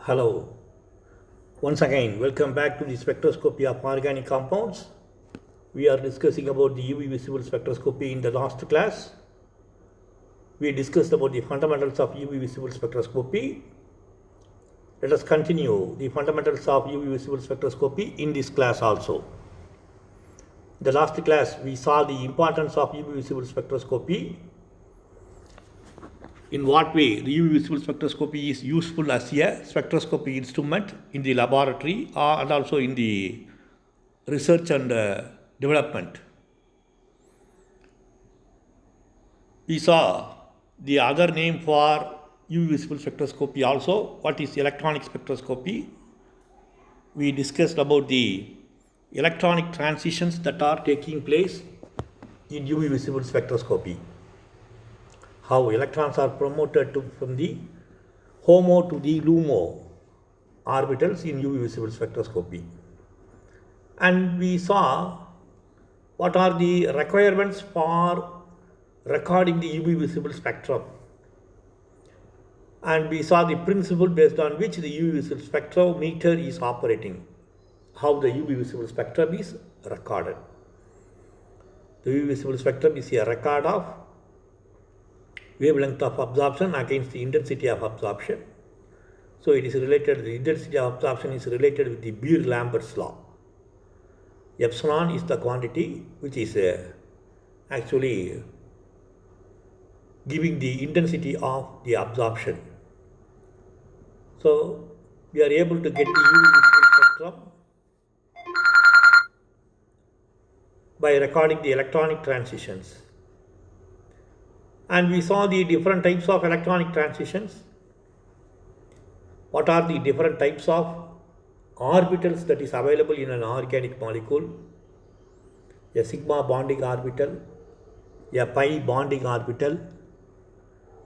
Hello. Once again, welcome back to the spectroscopy of organic compounds. We are discussing about the UV visible spectroscopy in the last class. We discussed about the fundamentals of UV visible spectroscopy. Let us continue the fundamentals of UV visible spectroscopy in this class also. In the last class, we saw the importance of UV visible spectroscopy. In what way the UV visible spectroscopy is useful as a spectroscopy instrument in the laboratory and also in the research and development. We saw the other name for UV visible spectroscopy also. What is electronic spectroscopy? We discussed about the electronic transitions that are taking place in UV visible spectroscopy. How electrons are promoted from the HOMO to the LUMO orbitals in UV visible spectroscopy. And we saw what are the requirements for recording the UV visible spectrum. And we saw the principle based on which the UV visible spectrometer is operating, how the UV visible spectrum is recorded. The UV visible spectrum is a record of wavelength of absorption against the intensity of absorption. So it is related, the intensity of absorption is related with the Beer-Lambert's law. Epsilon is the quantity which is actually giving the intensity of the absorption. So we are able to get the UV visible spectrum by recording the electronic transitions. And we saw the different types of electronic transitions. What are the different types of orbitals that is available in an organic molecule? A sigma bonding orbital, a pi bonding orbital,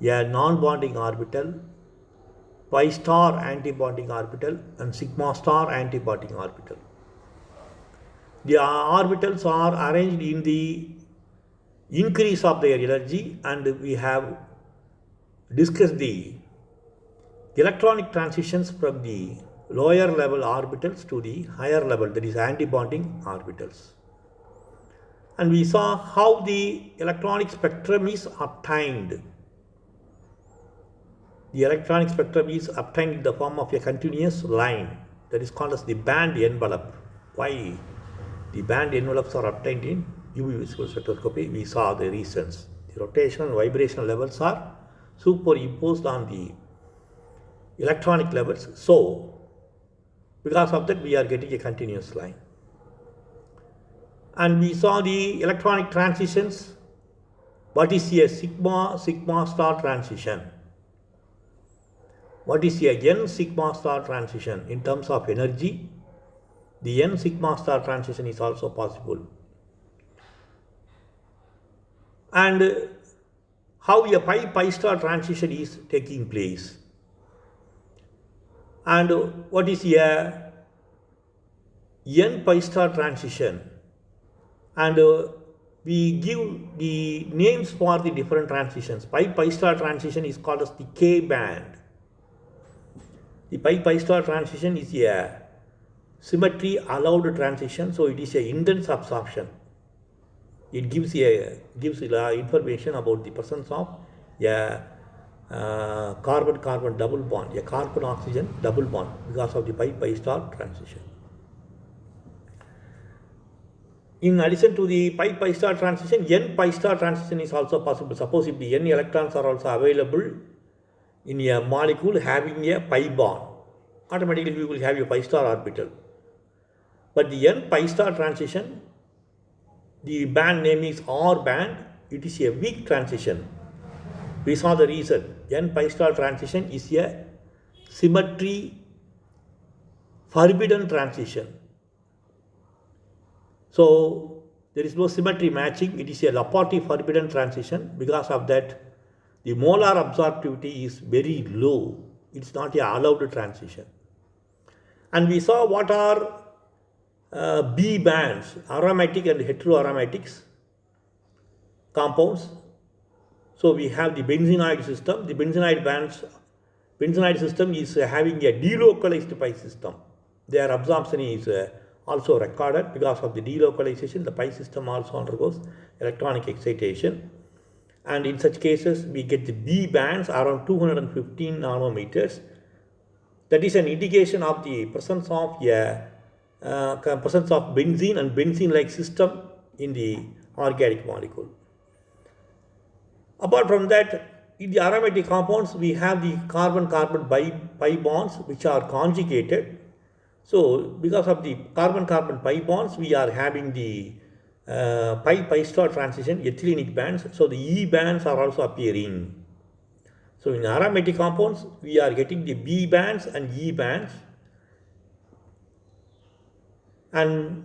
a non-bonding orbital, pi star anti-bonding orbital, and sigma star anti-bonding orbital. The orbitals are arranged in the increase of their energy, and we have discussed the electronic transitions from the lower level orbitals to the higher level, that is anti-bonding orbitals. And we saw how the electronic spectrum is obtained. The electronic spectrum is obtained in the form of a continuous line that is called as the band envelope. Why the band envelopes are obtained in UV visible spectroscopy? We saw the reasons. The rotational and vibrational levels are superimposed on the electronic levels. So, because of that, we are getting a continuous line. And we saw the electronic transitions. What is a sigma star transition? What is a n sigma star transition in terms of energy? The n sigma star transition is also possible. And how a pi star transition is taking place. And what is a n pi star transition? And we give the names for the different transitions. Pi star transition is called as the K band. The pi star transition is a symmetry allowed transition, so it is a intense absorption. It gives information about the presence of a carbon-carbon double bond, a carbon-oxygen double bond, because of the pi star transition. In addition to the pi star transition, n pi star transition is also possible. Suppose if the n electrons are also available in a molecule having a pi bond, automatically we will have a pi star orbital. But the n pi star transition, the band name is R band, it is a weak transition. We saw the reason. N pi star transition is a symmetry forbidden transition. So there is no symmetry matching, it is a Laporte forbidden transition. Because of that, the molar absorptivity is very low. It's not a allowed transition. And we saw what are B bands, aromatic and heteroaromatics compounds. So we have the benzenoid system. The benzenoid bands benzonide system is having a delocalized pi system. Their absorption is also recorded. Because of the delocalization, the pi system also undergoes electronic excitation. And in such cases, we get the B bands around 215 nanometers. That is an indication of the presence of benzene and benzene-like system in the organic molecule. Apart from that, in the aromatic compounds, we have the carbon-carbon pi bonds which are conjugated. So, because of the carbon-carbon pi bonds, we are having the pi star transition, ethylenic bands. So, the E bands are also appearing. So, in aromatic compounds, we are getting the B bands and E bands. And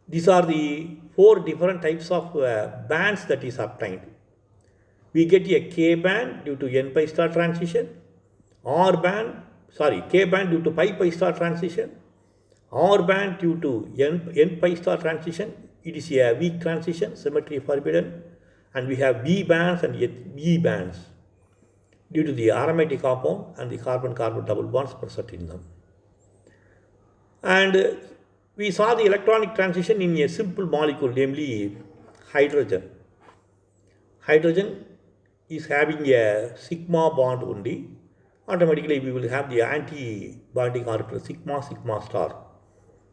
these are the 4 different types of bands that is obtained. We get a K band due to N pi star transition, K band due to pi star transition, R band due to N pi star transition. It is a weak transition, symmetry forbidden, and we have B bands and E bands due to the aromatic compound and the carbon-carbon double bonds present in them. And we saw the electronic transition in a simple molecule, namely hydrogen. Hydrogen is having a sigma bond only. Automatically, we will have the anti-bonding orbital sigma star.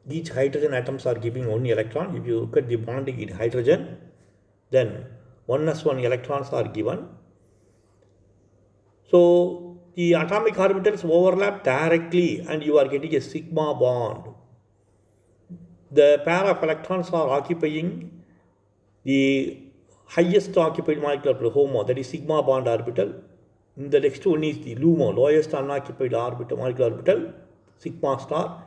Each hydrogen atoms are giving one electron. If you look at the bonding in hydrogen, then 1s1 electrons are given. So, the atomic orbitals overlap directly and you are getting a sigma bond. The pair of electrons are occupying the highest occupied molecular HOMO, that is sigma bond orbital. The next one is the LUMO, lowest unoccupied molecular orbital, sigma star.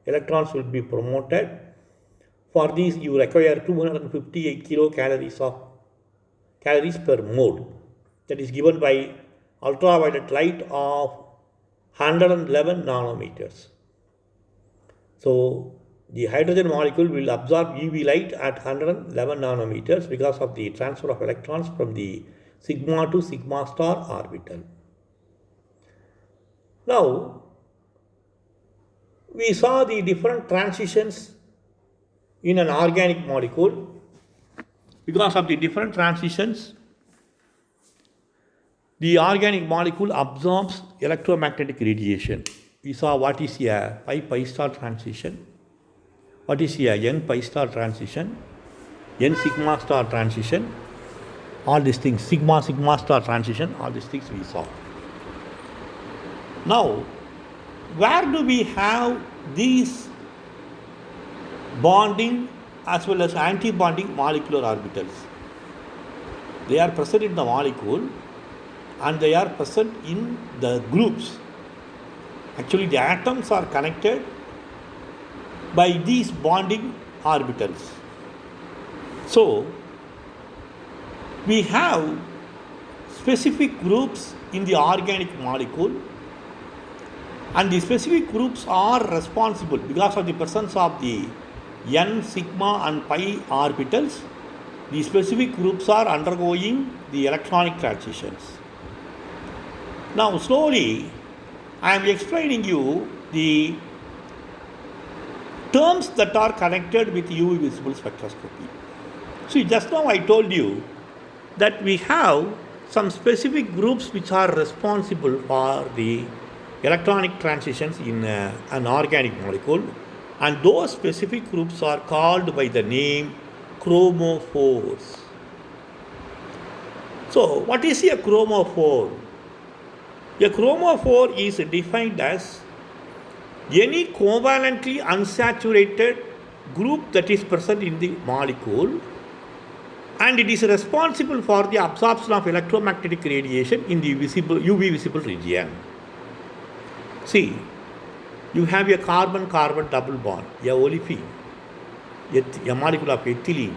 Electrons will be promoted. For this, you require 258 kilocalories of calories per mole. That is given by ultraviolet light of 111 nanometers. So, the hydrogen molecule will absorb UV light at 111 nanometers because of the transfer of electrons from the sigma to sigma star orbital. Now, we saw the different transitions in an organic molecule. Because of the different transitions, the organic molecule absorbs electromagnetic radiation. We saw what is a pi star transition, what is a N pi star transition, N sigma star transition, all these things, sigma star transition, all these things we saw. Now, where do we have these bonding as well as anti-bonding molecular orbitals? They are present in the molecule and they are present in the groups. Actually, the atoms are connected by these bonding orbitals. So, we have specific groups in the organic molecule, and the specific groups are responsible because of the presence of the N, sigma and pi orbitals. The specific groups are undergoing the electronic transitions. Now, slowly, I am explaining you the terms that are connected with UV visible spectroscopy. See, just now I told you that we have some specific groups which are responsible for the electronic transitions in an organic molecule, and those specific groups are called by the name chromophores. So, what is a chromophore? A chromophore is defined as any covalently unsaturated group that is present in the molecule, and it is responsible for the absorption of electromagnetic radiation in the UV visible region. See, you have a carbon-carbon double bond, a olefin, a molecule of ethylene,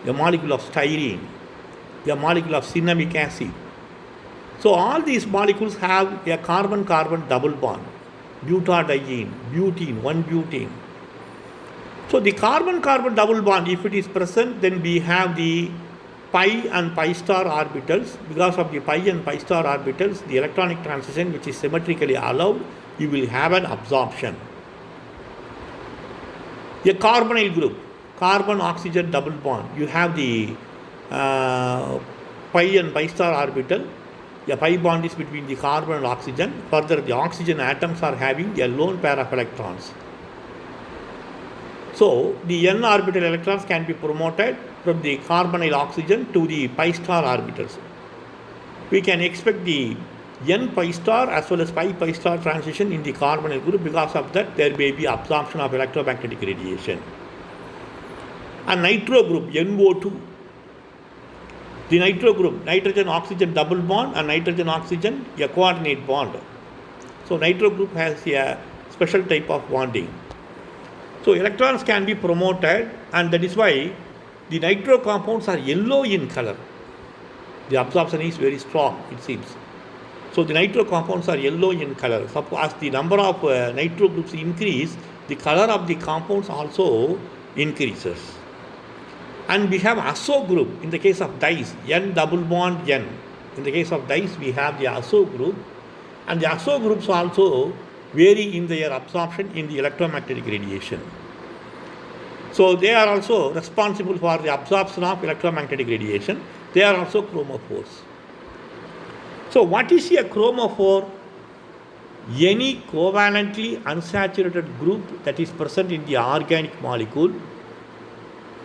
a molecule of styrene, a molecule of cinnamic acid. So, all these molecules have a carbon-carbon double bond, butadiene, butene, 1-butane. So, the carbon-carbon double bond, if it is present, then we have the pi and pi star orbitals. Because of the pi and pi star orbitals, the electronic transition which is symmetrically allowed, you will have an absorption. A carbonyl group, carbon oxygen double bond, you have the pi and pi star orbital. A pi bond is between the carbon and oxygen. Further, the oxygen atoms are having a lone pair of electrons. So, the n orbital electrons can be promoted from the carbonyl oxygen to the pi star orbitals. We can expect the n pi star as well as pi star transition in the carbonyl group. Because of that, there may be absorption of electromagnetic radiation. A nitro group, NO2. The nitro group, nitrogen oxygen double bond and nitrogen oxygen a coordinate bond. So nitro group has a special type of bonding. So electrons can be promoted, and that is why the nitro compounds are yellow in color. The absorption is very strong, it seems. So the nitro compounds are yellow in color. Suppose as the number of nitro groups increase, the color of the compounds also increases. And we have azo group in the case of dyes, N double bond N. In the case of dyes, we have the azo group, and the azo groups also vary in their absorption in the electromagnetic radiation. So they are also responsible for the absorption of electromagnetic radiation. They are also chromophores. So what is a chromophore? Any covalently unsaturated group that is present in the organic molecule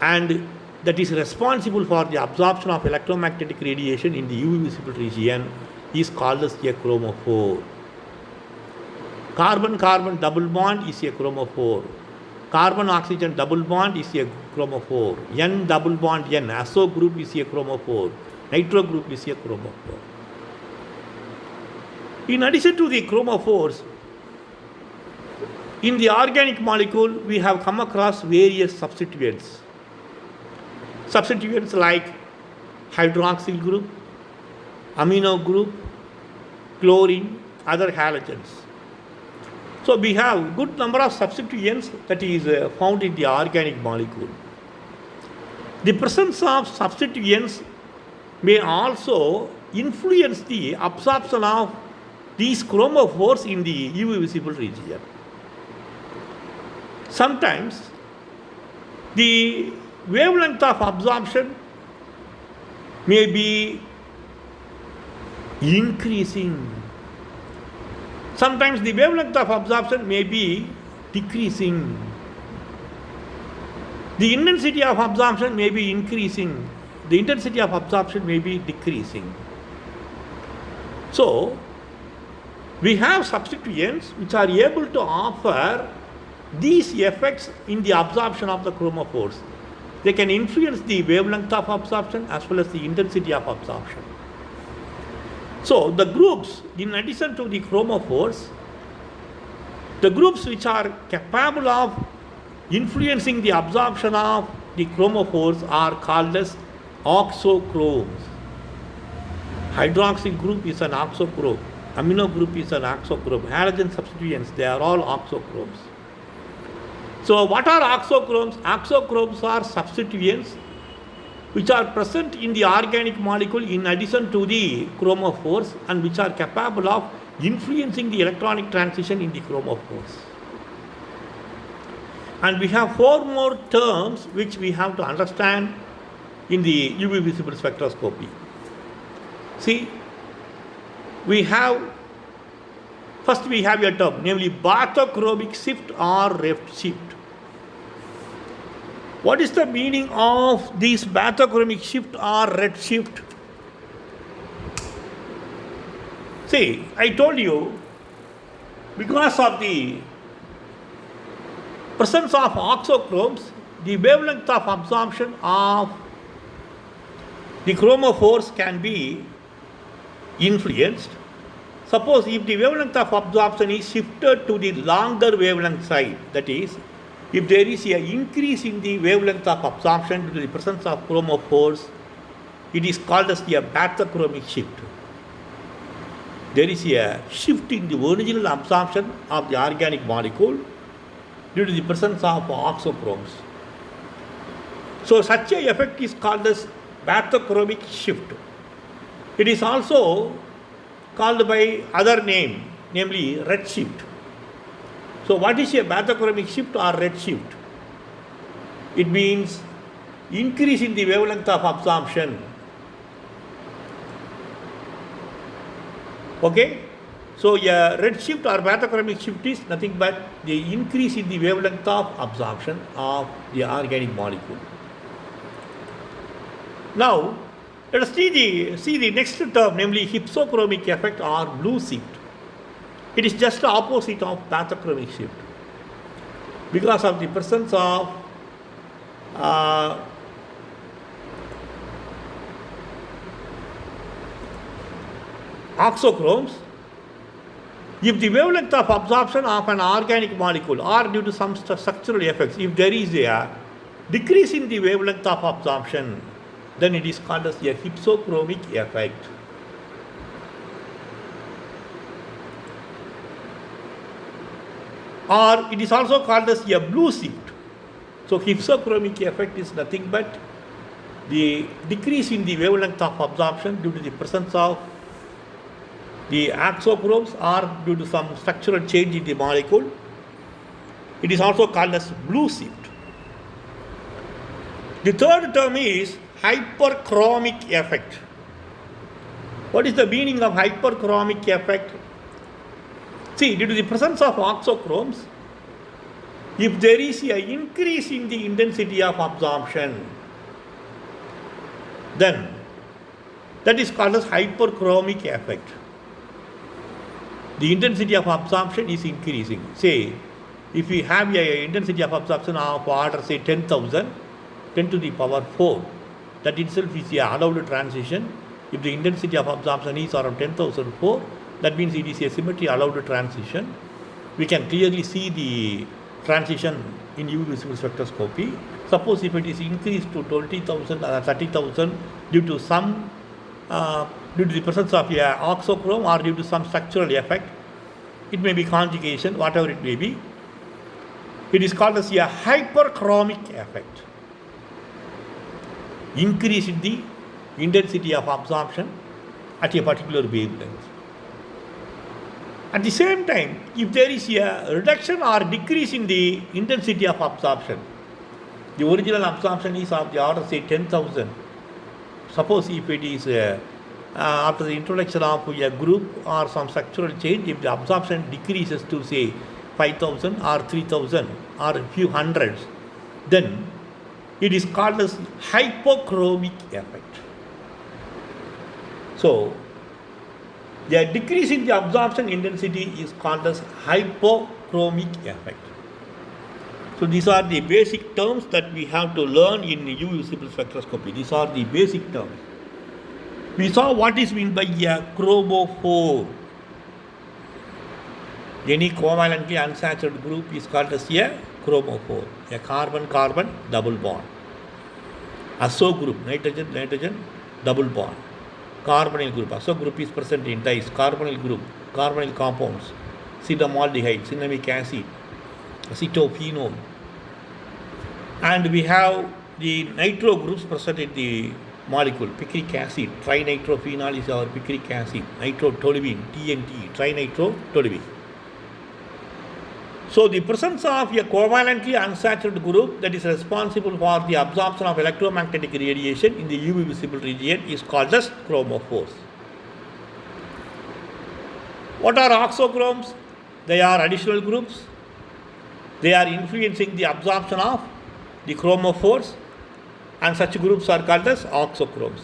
and that is responsible for the absorption of electromagnetic radiation in the UV visible region is called as a chromophore. Carbon-carbon double bond is a chromophore. Carbon-oxygen double bond is a chromophore. N double bond N, azo group is a chromophore. Nitro group is a chromophore. In addition to the chromophores, in the organic molecule, we have come across various substituents. Substituents like hydroxyl group, amino group, chlorine, other halogens. So we have good number of substituents that is found in the organic molecule. The presence of substituents may also influence the absorption of these chromophores in the UV visible region. Sometimes the wavelength of absorption may be increasing. Sometimes the wavelength of absorption may be decreasing. The intensity of absorption may be increasing. The intensity of absorption may be decreasing. So, we have substituents which are able to offer these effects in the absorption of the chromophores. They can influence the wavelength of absorption as well as the intensity of absorption. So, the groups, in addition to the chromophores, the groups which are capable of influencing the absorption of the chromophores are called as oxochromes. Hydroxyl group is an oxochrome. Amino group is an oxochrome. Halogen substituents, they are all oxochromes. So what are oxochromes? Oxochromes are substituents which are present in the organic molecule in addition to the chromophores and which are capable of influencing the electronic transition in the chromophores. And we have four more terms which we have to understand in the UV visible spectroscopy. See, first we have a term, namely bathochromic shift or redshift. shift. What is the meaning of this bathochromic shift or redshift? shift? See, I told you, because of the presence of oxochromes, the wavelength of absorption of the chromophores can be influenced. Suppose if the wavelength of absorption is shifted to the longer wavelength side, that is, if there is an increase in the wavelength of absorption due to the presence of chromophores, it is called as the bathochromic shift. There is a shift in the original absorption of the organic molecule due to the presence of oxochromes. So such a effect is called as bathochromic shift. It is also called by other name, namely redshift. So what is a bathochromic shift or redshift? It means increase in the wavelength of absorption. Okay? So a redshift or bathochromic shift is nothing but the increase in the wavelength of absorption of the organic molecule. Now, let us see the next term, namely hypsochromic effect or blue shift. It is just the opposite of bathochromic shift. Because of the presence of oxochromes, if the wavelength of absorption of an organic molecule or due to some structural effects, if there is a decrease in the wavelength of absorption, then it is called as a hypsochromic effect. Or it is also called as a blue shift. So hypsochromic effect is nothing but the decrease in the wavelength of absorption due to the presence of the oxochromes or due to some structural change in the molecule. It is also called as blue shift. The third term is hyperchromic effect. What is the meaning of hyperchromic effect? See, due to the presence of oxochromes, if there is an increase in the intensity of absorption, then that is called as hyperchromic effect. The intensity of absorption is increasing. Say, if we have an intensity of absorption of order, say 10,000, 10 to the power 4, that itself is a allowed transition. If the intensity of absorption is around 10,004, that means it is a symmetry allowed transition. We can clearly see the transition in UV visible spectroscopy. Suppose if it is increased to 20,000 or 30,000 due to some due to the presence of a oxochrome or due to some structural effect, it may be conjugation, whatever it may be. It is called as a hyperchromic effect. Increase in the intensity of absorption at a particular wavelength. At the same time, if there is a reduction or decrease in the intensity of absorption, the original absorption is of the order say 10,000. Suppose if it is after the introduction of a group or some structural change, if the absorption decreases to say 5,000 or 3,000 or a few hundreds, then it is called as hypochromic effect. So, the decrease in the absorption intensity is called as hypochromic effect. So, these are the basic terms that we have to learn in UV visible spectroscopy. These are the basic terms. We saw what is meant by a chromophore. Any covalently unsaturated group is called as a chromophore, a carbon-carbon double bond. Azo group, nitrogen-nitrogen double bond. Carbonyl group, azo group is present in dyes. Carbonyl group, carbonyl compounds, cinnamaldehyde, cinnamic acid, acetophenol. And we have the nitro groups present in the molecule, picric acid, trinitrophenol is our picric acid, nitrotoluene, TNT, trinitrotoluene. So, the presence of a covalently unsaturated group that is responsible for the absorption of electromagnetic radiation in the UV visible region is called as chromophores. What are oxochromes? They are additional groups. They are influencing the absorption of the chromophores, and such groups are called as oxochromes.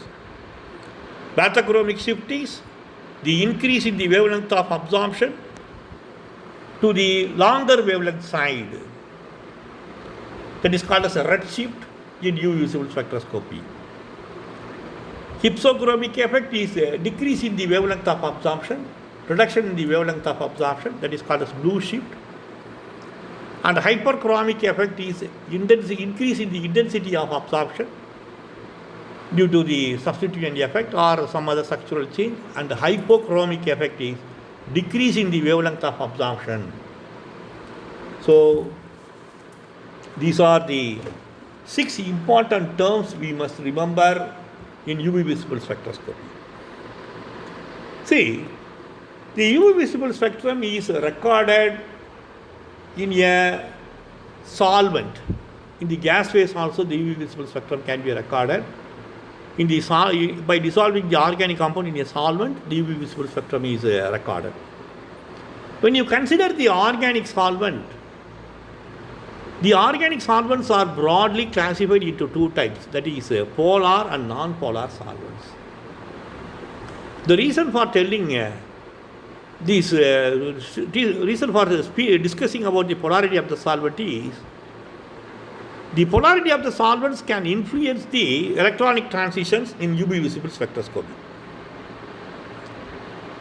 Bathochromic shift is the increase in the wavelength of absorption to the longer wavelength side. That is called as a redshift in UV visible spectroscopy. Hypsochromic effect is a decrease in the wavelength of absorption, reduction in the wavelength of absorption, that is called as blue shift. And hyperchromic effect is increase in the intensity of absorption due to the substituent effect or some other structural change, and the hypochromic effect is decrease in the wavelength of absorption. So, these are the 6 important terms we must remember in UV visible spectroscopy. See, the UV visible spectrum is recorded in a solvent. In the gas phase also the UV visible spectrum can be recorded. By dissolving the organic compound in a solvent, the UV visible spectrum is recorded. When you consider the organic solvents are broadly classified into two types, that is polar and non-polar solvents. The reason for telling discussing about the polarity of the solvent is the polarity of the solvents can influence the electronic transitions in UV visible spectroscopy.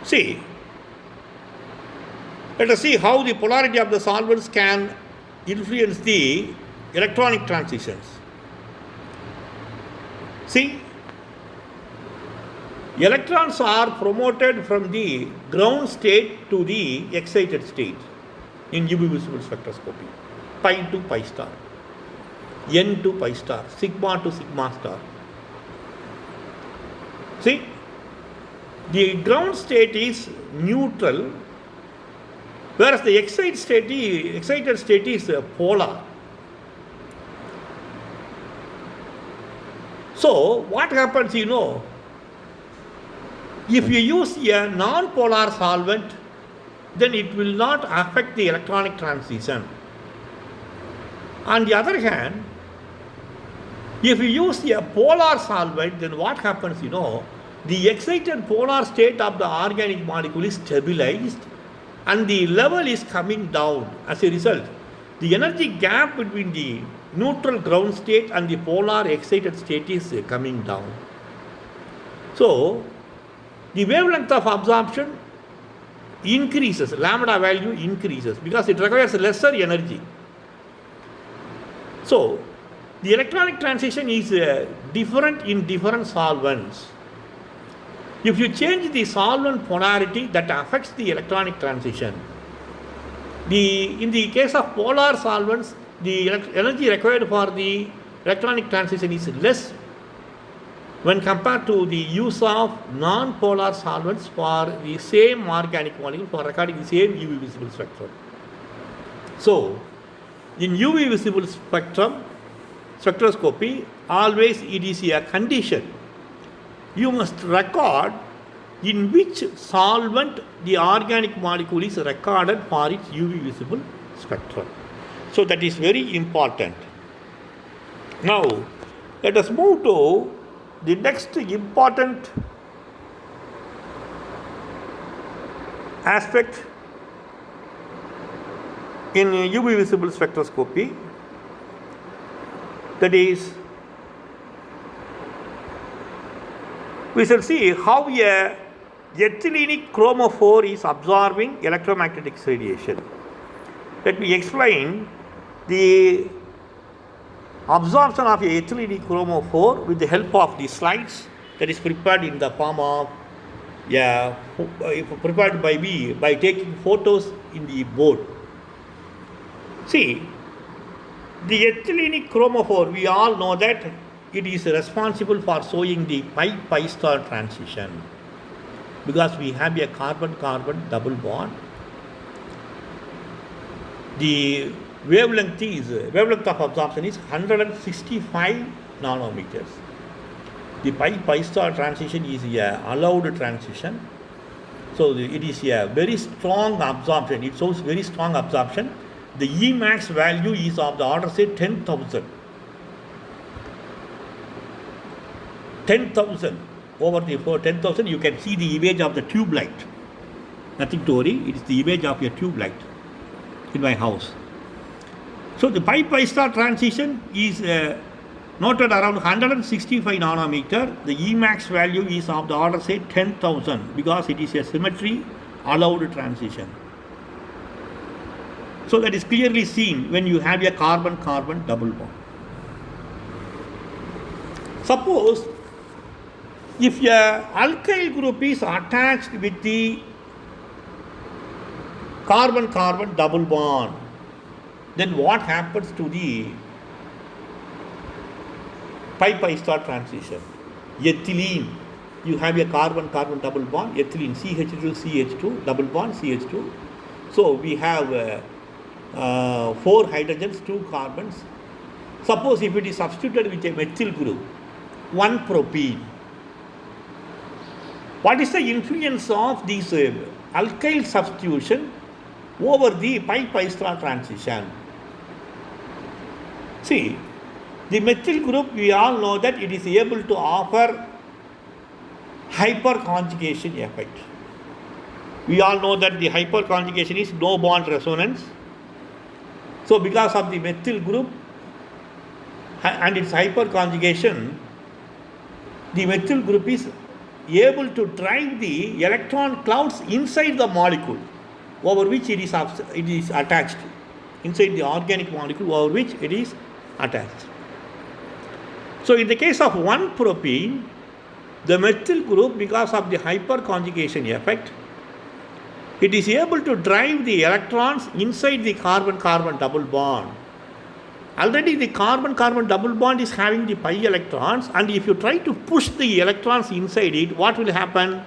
See, let us see how the polarity of the solvents can influence the electronic transitions. See, electrons are promoted from the ground state to the excited state in UV visible spectroscopy. Pi to pi star, n to pi star, sigma to sigma star. See, the ground state is neutral, whereas the excited state is polar. So, what happens, if you use a non-polar solvent, then it will not affect the electronic transition. On the other hand, if you use a polar solvent, then what happens, the excited polar state of the organic molecule is stabilized and the level is coming down. As a result, the energy gap between the neutral ground state and the polar excited state is coming down. So, the wavelength of absorption increases, lambda value increases because it requires lesser energy. So, the electronic transition is different in different solvents. If you change the solvent polarity, that affects the electronic transition. In the case of polar solvents, the energy required for the electronic transition is less when compared to the use of non-polar solvents for the same organic molecule for recording the same UV visible spectrum. So, in UV visible spectroscopy, always it is a condition. You must record in which solvent the organic molecule is recorded for its UV visible spectrum. So, that is very important. Now, let us move to the next important aspect in UV visible spectroscopy, that is, we shall see how a ethylenic chromophore is absorbing electromagnetic radiation. Let me explain the absorption of a ethylenic chromophore with the help of the slides that is prepared in the form of prepared by me by taking photos in the board. See, the ethylenic chromophore, we all know that it is responsible for showing the pi-pi star transition because we have a carbon-carbon double bond. The wavelength of absorption is 165 nanometers. The pi-pi star transition is a allowed transition. So it is a very strong absorption. It shows very strong absorption. The Emax value is of the order, say, 10,000. 10,000. Over the 10,000, you can see the image of the tube light. Nothing to worry, it is the image of a tube light in my house. So the pi-pi star transition is noted around 165 nanometer. The Emax value is of the order, say, 10,000 because it is a symmetry allowed transition. So that is clearly seen when you have a carbon-carbon double bond. Suppose if a alkyl group is attached with the carbon-carbon double bond, then what happens to the pi-pi star transition? ethylene. You have a carbon-carbon double bond, ethylene, CH2CH2, double bond CH2. So we have 4 hydrogens, 2 carbons. Suppose if it is substituted with a methyl group, 1 propene. What is the influence of this alkyl substitution over the pi-pi star transition? See, the methyl group, we all know that it is able to offer hyperconjugation effect. We all know that the hyperconjugation is no bond resonance. So because of the methyl group and its hyperconjugation, the methyl group is able to drive the electron clouds inside the molecule over which it is attached, inside the organic molecule over which it is attached. So in the case of 1 propene, the methyl group, because of the hyperconjugation effect, it is able to drive the electrons inside the carbon-carbon double bond. Already the carbon-carbon double bond is having the pi electrons, and if you try to push the electrons inside it, what will happen?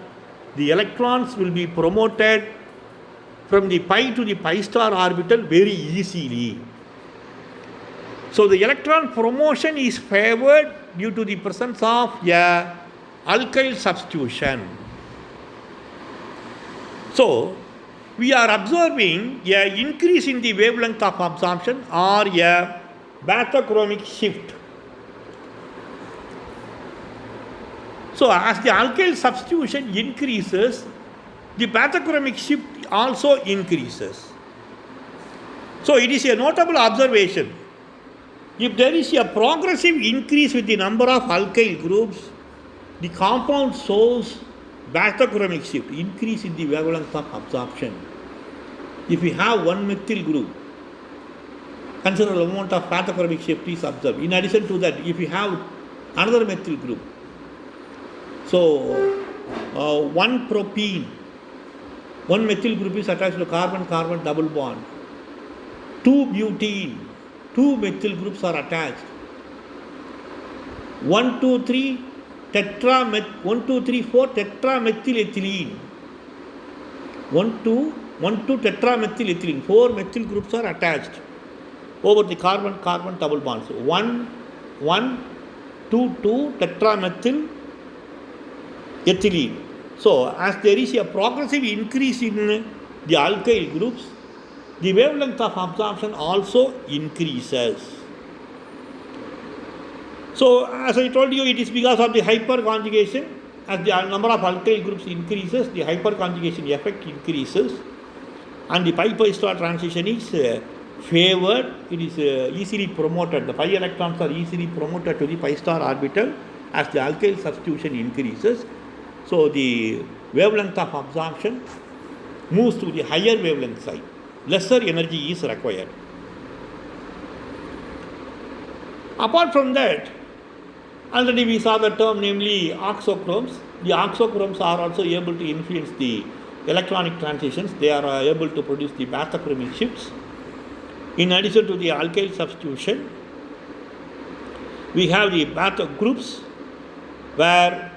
The electrons will be promoted from the pi to the pi star orbital very easily. So the electron promotion is favored due to the presence of a alkyl substitution. So we are observing an increase in the wavelength of absorption or a bathochromic shift. So as the alkyl substitution increases, the bathochromic shift also increases. So it is a notable observation. If there is a progressive increase with the number of alkyl groups, the compound shows bathochromic shift, increase in the wavelength of absorption. If we have 1 methyl group, considerable amount of bathochromic shift is observed. In addition to that, if you have another methyl group, so 1 propene, 1 methyl group is attached to carbon-carbon double bond. 2 butene, 2 methyl groups are attached. 1, 2, 3, 1, 2, 3, 4 tetramethyl 1, 2 tetramethyl 4 methyl groups are attached over the carbon-carbon double bonds. 1, 1, 2, 2 tetramethyl ethylene. So as there is a progressive increase in the alkyl groups, the wavelength of absorption also increases. So as I told you, it is because of the hyperconjugation. As the number of alkyl groups increases, the hyperconjugation effect increases, and the pi-pi star transition is favored. It is easily promoted. The pi electrons are easily promoted to the pi star orbital as the alkyl substitution increases. So the wavelength of absorption moves to the higher wavelength side. Lesser energy is required. Apart from that, already we saw the term, namely auxochromes. The auxochromes are also able to influence the electronic transitions. They are able to produce the bathochromic shifts. In addition to the alkyl substitution, we have the batho groups where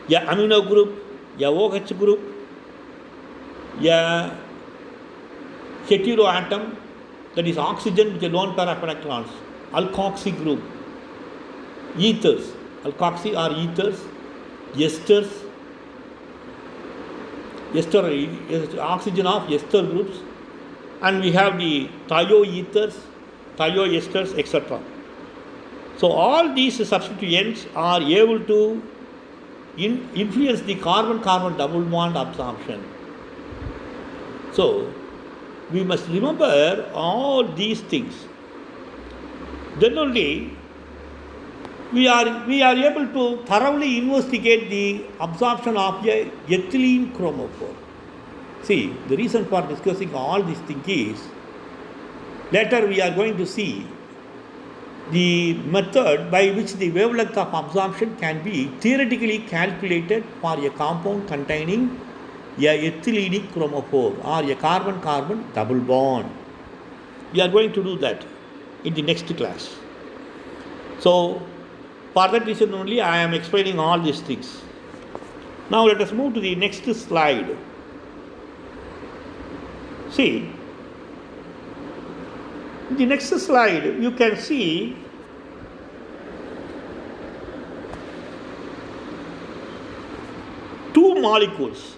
a amino group, a OH group, a heteroatom, that is oxygen with a lone pair of electrons, alkoxy group, ethers, alkoxy are ethers, esters, oxygen of ester groups, and we have the thioethers, thioesters, etc. So all these substituents are able to influence the carbon-carbon double bond absorption. So we must remember all these things. Then only we are able to thoroughly investigate the absorption of a ethylene chromophore. See, the reason for discussing all these things is, later we are going to see the method by which the wavelength of absorption can be theoretically calculated for a compound containing a ethylene chromophore or a carbon-carbon double bond. We are going to do that in the next class. So For that reason only I am explaining all these things. Now let us move to the next slide. See, in the next slide you can see two molecules.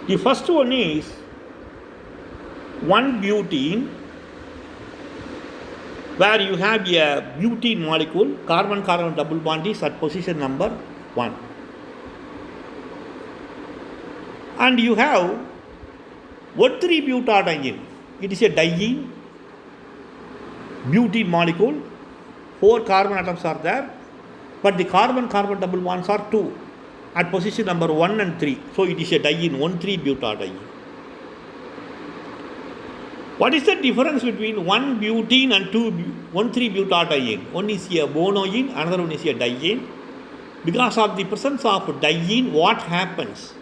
The first one is 1-butene, where you have a butene molecule, carbon-carbon double bond is at position number 1. And you have 1,3-butadiene. It is a diene, butene molecule. 4 carbon atoms are there, but the carbon-carbon double bonds are 2 at position number 1 and 3. So it is a diene, 1,3-butadiene. What is the difference between 1-butene and 1,3-butadiene? One is a monoene, another one is a diene. Because of the presence of diene, what happens?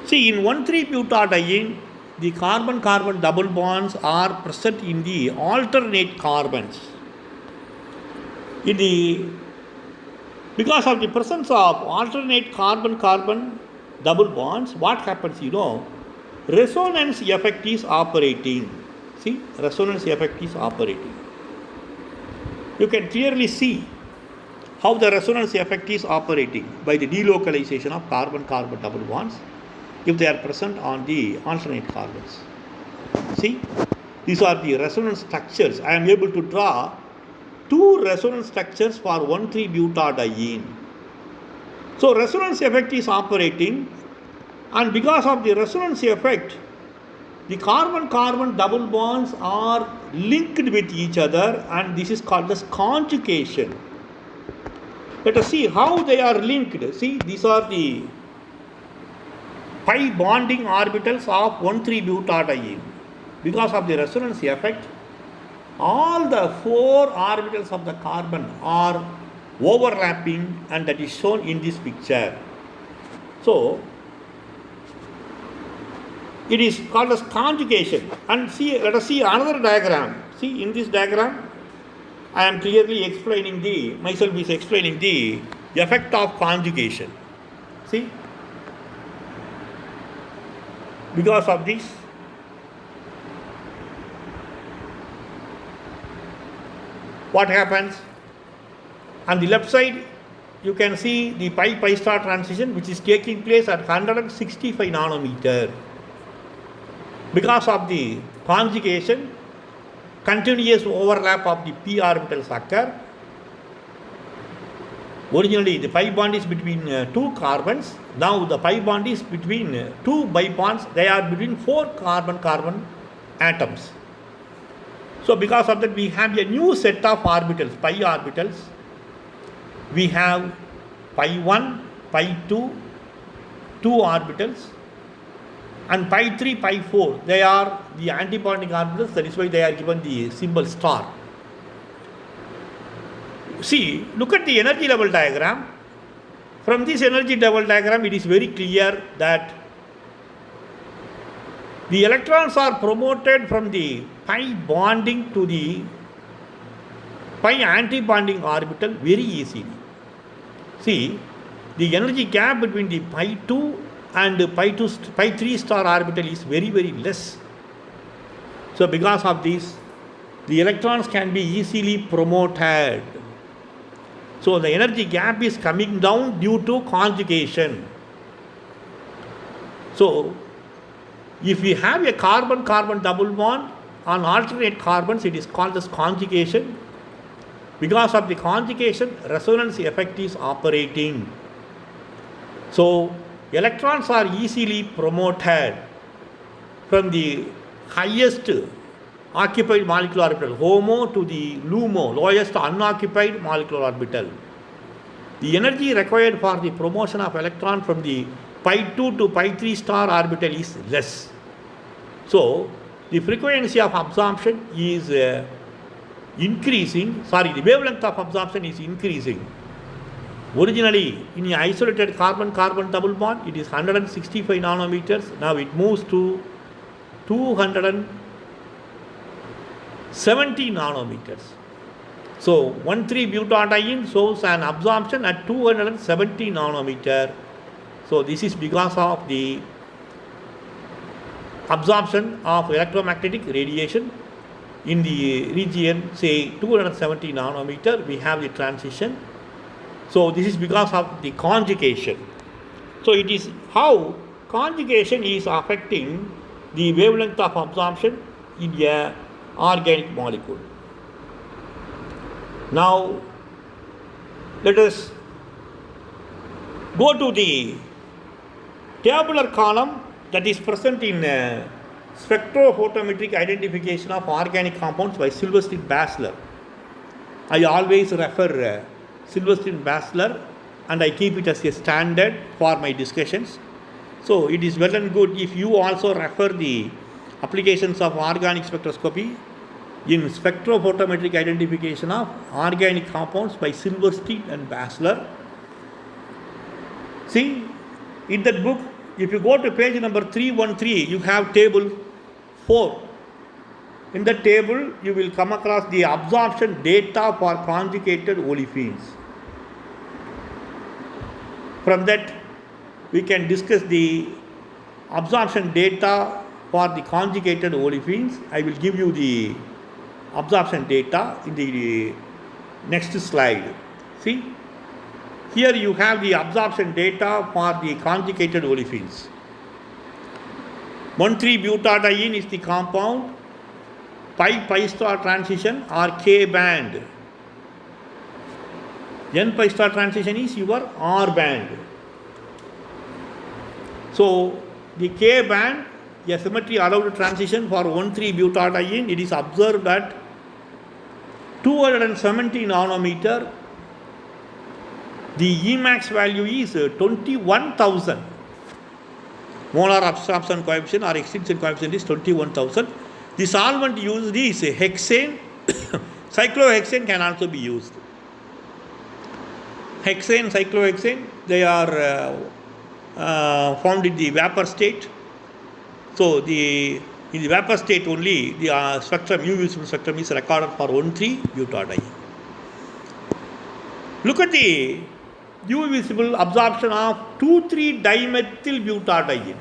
See, in 1,3-butadiene, the carbon-carbon double bonds are present in the alternate carbons. Because of the presence of alternate carbon-carbon double bonds, what happens, resonance effect is operating. See, resonance effect is operating. You can clearly see how the resonance effect is operating by the delocalization of carbon-carbon double bonds if they are present on the alternate carbons. See, these are the resonance structures. I am able to draw 2 resonance structures for 1,3-butadiene. So resonance effect is operating, and because of the resonance effect, the carbon-carbon double bonds are linked with each other, and this is called as conjugation. Let us see how they are linked. See, these are the pi bonding orbitals of 1,3-butadiene. Because of the resonance effect, all the 4 orbitals of the carbon are overlapping, and that is shown in this picture. So, it is called as conjugation. And see, let us see another diagram. See, in this diagram, I am clearly explaining myself is explaining the effect of conjugation. See, because of this, what happens? On the left side, you can see the pi-pi star transition, which is taking place at 165 nanometer. Because of the conjugation, continuous overlap of the p orbitals occur. Originally, the pi bond is between 2 carbons. Now, the pi bond is between 2 bi-bonds. They are between 4 carbon-carbon atoms. So, because of that, we have a new set of orbitals, pi orbitals. We have pi 1, pi 2, 2 orbitals, and pi 3, pi 4. They are the antibonding orbitals. That is why they are given the symbol star. See, look at the energy level diagram. From this energy level diagram, it is very clear that the electrons are promoted from the pi bonding to the pi antibonding orbital very easily. See, the energy gap between the pi 2 and pi 3 star orbital is very, very less. So, because of this, the electrons can be easily promoted. So, the energy gap is coming down due to conjugation. So, if we have a carbon-carbon double bond on alternate carbons, it is called as conjugation. Because of the conjugation, resonance effect is operating. So, electrons are easily promoted from the highest occupied molecular orbital, HOMO, to the LUMO, lowest unoccupied molecular orbital. The energy required for the promotion of electron from the pi 2 to pi 3 star orbital is less. So, the frequency of absorption is increasing, the wavelength of absorption is increasing. Originally, in an isolated carbon-carbon double bond, it is 165 nanometers. Now it moves to 270 nanometers. So 1,3-butadiene shows an absorption at 270 nanometer. So this is because of the absorption of electromagnetic radiation in the region, say 270 nanometer, we have the transition. So this is because of the conjugation. So it is how conjugation is affecting the wavelength of absorption in a organic molecule. Now let us go to the tabular column that is present in spectrophotometric identification of organic compounds by Silverstein-Basler. I always refer Silverstein-Basler and I keep it as a standard for my discussions. So it is well and good if you also refer the applications of organic spectroscopy in spectrophotometric identification of organic compounds by Silverstein and Basler. See, in that book, if you go to page number 313, you have table 4. In that table, you will come across the absorption data for conjugated olefins. From that, we can discuss the absorption data for the conjugated olefins. I will give you the absorption data in the next slide. See, here you have the absorption data for the conjugated olefins. 1,3-butadiene is the compound, pi star transition or K band. N pi star transition is your R band. So the K band, a symmetry allowed transition for 1,3-butadiene, it is observed at 270 nanometer. The Emax value is 21,000. Molar absorption coefficient or extinction coefficient is 21,000. The solvent used is hexane. Cyclohexane can also be used. Hexane, cyclohexane, they are found in the vapor state. So in the vapor state only the spectrum, U visible spectrum is recorded for 1,3-butadiene. Look at the U visible absorption of 2,3-dimethylbutadiene.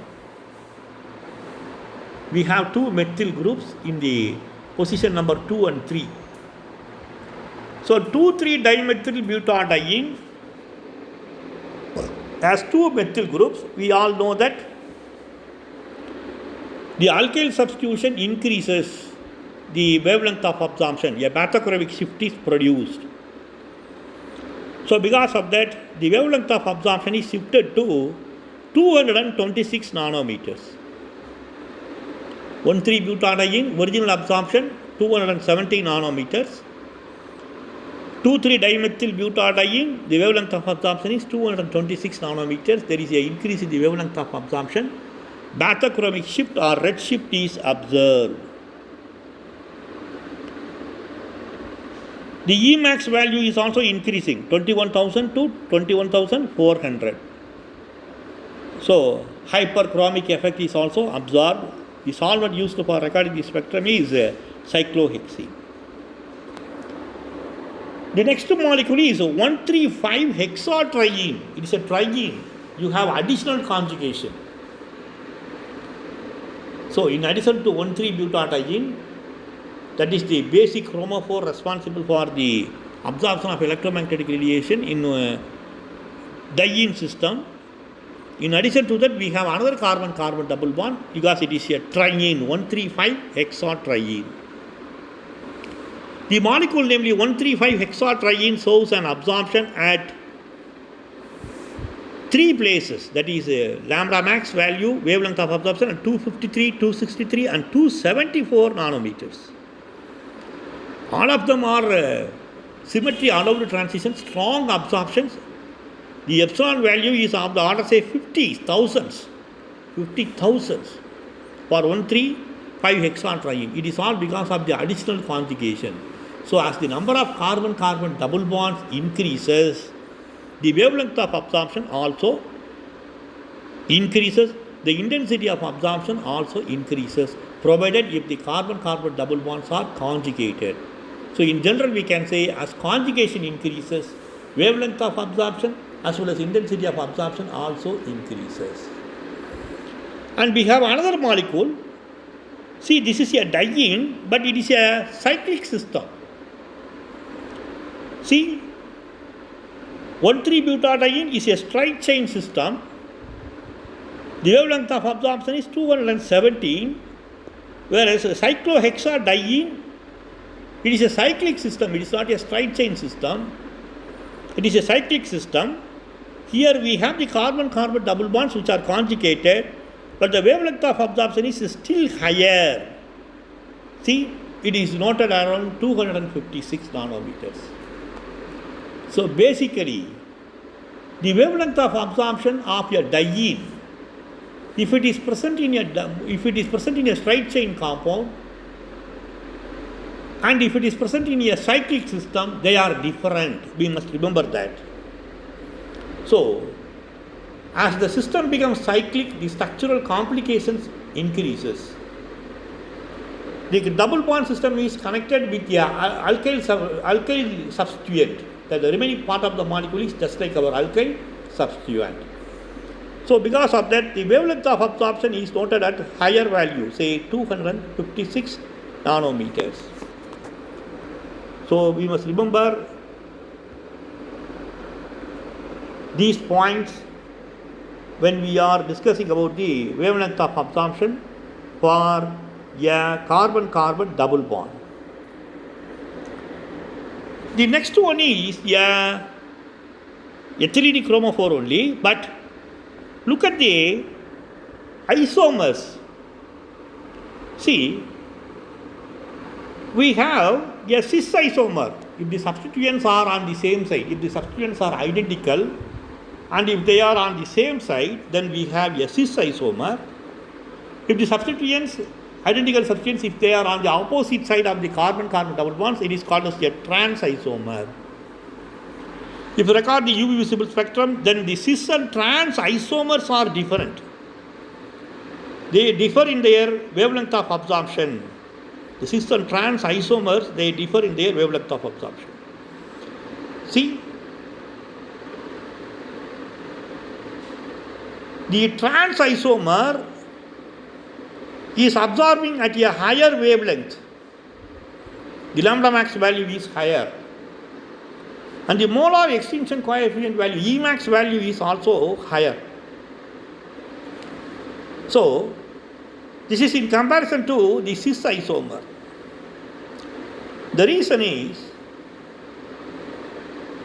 We have two methyl groups in the position number 2 and 3. So 2,3-dimethylbutadiene has two methyl groups. We all know that the alkyl substitution increases the wavelength of absorption. A bathochromic shift is produced. So because of that, the wavelength of absorption is shifted to 226 nanometers. 1,3-butadiene, original absorption 270 nanometers. 2,3-dimethylbutadiene, the wavelength of absorption is 226 nanometers. There is an increase in the wavelength of absorption. Bathochromic shift or red shift is observed. The Emax value is also increasing, 21,000 to 21,400. So hyperchromic effect is also observed. The solvent used for recording the spectrum is cyclohexene. The next molecule is 1,3,5-hexatriene. It is a triene. You have additional conjugation. So in addition to 1,3-butadiene, that is the basic chromophore responsible for the absorption of electromagnetic radiation in diene system. In addition to that, we have another carbon-carbon double bond because it is a triene, 1,3,5-hexatriene. The molecule, namely 1,3,5-hexatriene, shows an absorption at 3 places, that is lambda max value, wavelength of absorption at 253, 263 and 274 nanometers. All of them are symmetry allowed transitions, strong absorptions. The epsilon value is of the order, say 50,000s for 1,3,5-hexatriene. It is all because of the additional conjugation. So as the number of carbon-carbon double bonds increases, the wavelength of absorption also increases, the intensity of absorption also increases, provided if the carbon-carbon double bonds are conjugated. So in general we can say as conjugation increases, wavelength of absorption as well as intensity of absorption also increases. And we have another molecule. See, this is a diene, but it is a cyclic system. See, 1,3-butadiene is a straight chain system. The wavelength of absorption is 217, whereas cyclohexadiene, it is a cyclic system, it is not a straight chain system. It is a cyclic system. Here we have the carbon-carbon double bonds which are conjugated, but the wavelength of absorption is still higher. See, it is noted around 256 nanometers. So basically, the wavelength of absorption of a diene, if it is present in a straight chain compound, and if it is present in a cyclic system, they are different. We must remember that. So, as the system becomes cyclic, the structural complications increases. The double bond system is connected with the alkyl substituent. That the remaining part of the molecule is just like our alkyl substituent. So, because of that, the wavelength of absorption is noted at higher value, say 256 nanometers. So, we must remember these points when we are discussing about the wavelength of absorption for a carbon-carbon double bond. The next one is a ethylene chromophore only, but look at the isomers. See, we have a cis isomer. If the substituents are on the same side, if the substituents are identical, and if they are on the same side, then we have a cis isomer. If the substituents, identical substituents, if they are on the opposite side of the carbon-carbon double bonds, it is called as a trans isomer. If you record the UV visible spectrum, then the cis and trans isomers are different. They differ in their wavelength of absorption. The cis and trans isomers, they differ in their wavelength of absorption. See, the trans isomer is absorbing at a higher wavelength. The lambda max value is higher. And the molar extinction coefficient value, Emax value, is also higher. So, this is in comparison to the cis isomer. The reason is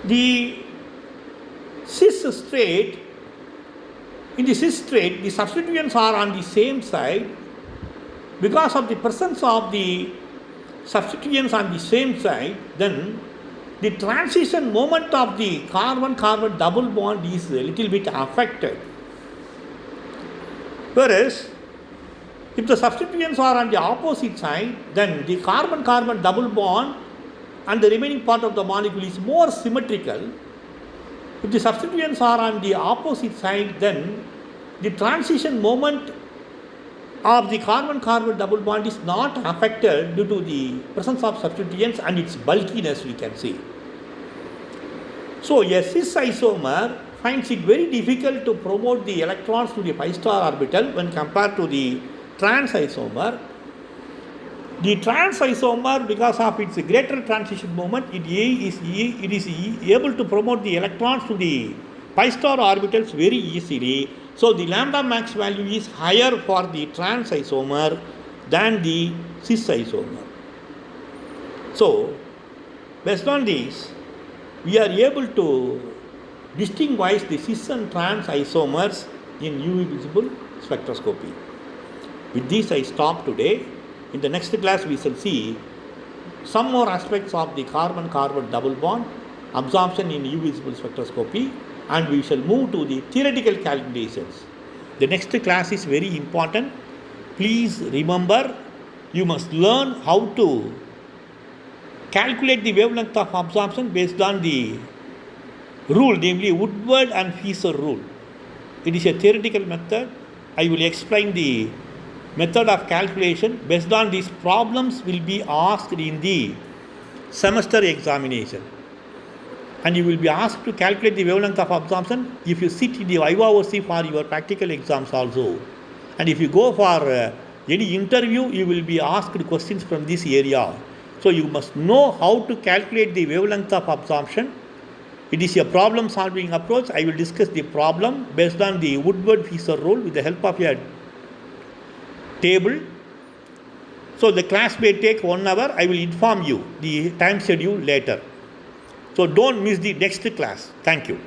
the cis straight, in the cis straight, the substituents are on the same side. Because of the presence of the substituents on the same side, then the transition moment of the carbon-carbon double bond is a little bit affected. Whereas, if the substituents are on the opposite side, then the carbon-carbon double bond and the remaining part of the molecule is more symmetrical. If the substituents are on the opposite side, then the transition moment of the carbon-carbon double bond is not affected due to the presence of substituents and its bulkiness, we can say. So, a cis isomer finds it very difficult to promote the electrons to the pi star orbital when compared to the trans isomer. The trans isomer, because of its greater transition moment, it is able to promote the electrons to the pi star orbitals very easily. So, the lambda max value is higher for the trans isomer than the cis isomer. So, based on this, we are able to distinguish the cis and trans isomers in UV visible spectroscopy. With this, I stop today. In the next class, we shall see some more aspects of the carbon-carbon double bond, absorption in UV visible spectroscopy, and we shall move to the theoretical calculations. The next class is very important. Please remember, you must learn how to calculate the wavelength of absorption based on the rule, namely Woodward and Fisher rule. It is a theoretical method. I will explain the method of calculation. Based on these problems will be asked in the semester examination. And you will be asked to calculate the wavelength of absorption if you sit in the viva voce for your practical exams also. And if you go for any interview, you will be asked questions from this area. So you must know how to calculate the wavelength of absorption. It is a problem solving approach. I will discuss the problem based on the Woodward-Fisher rule with the help of a table. So the class may take 1 hour. I will inform you the time schedule later. So don't miss the next class. Thank you.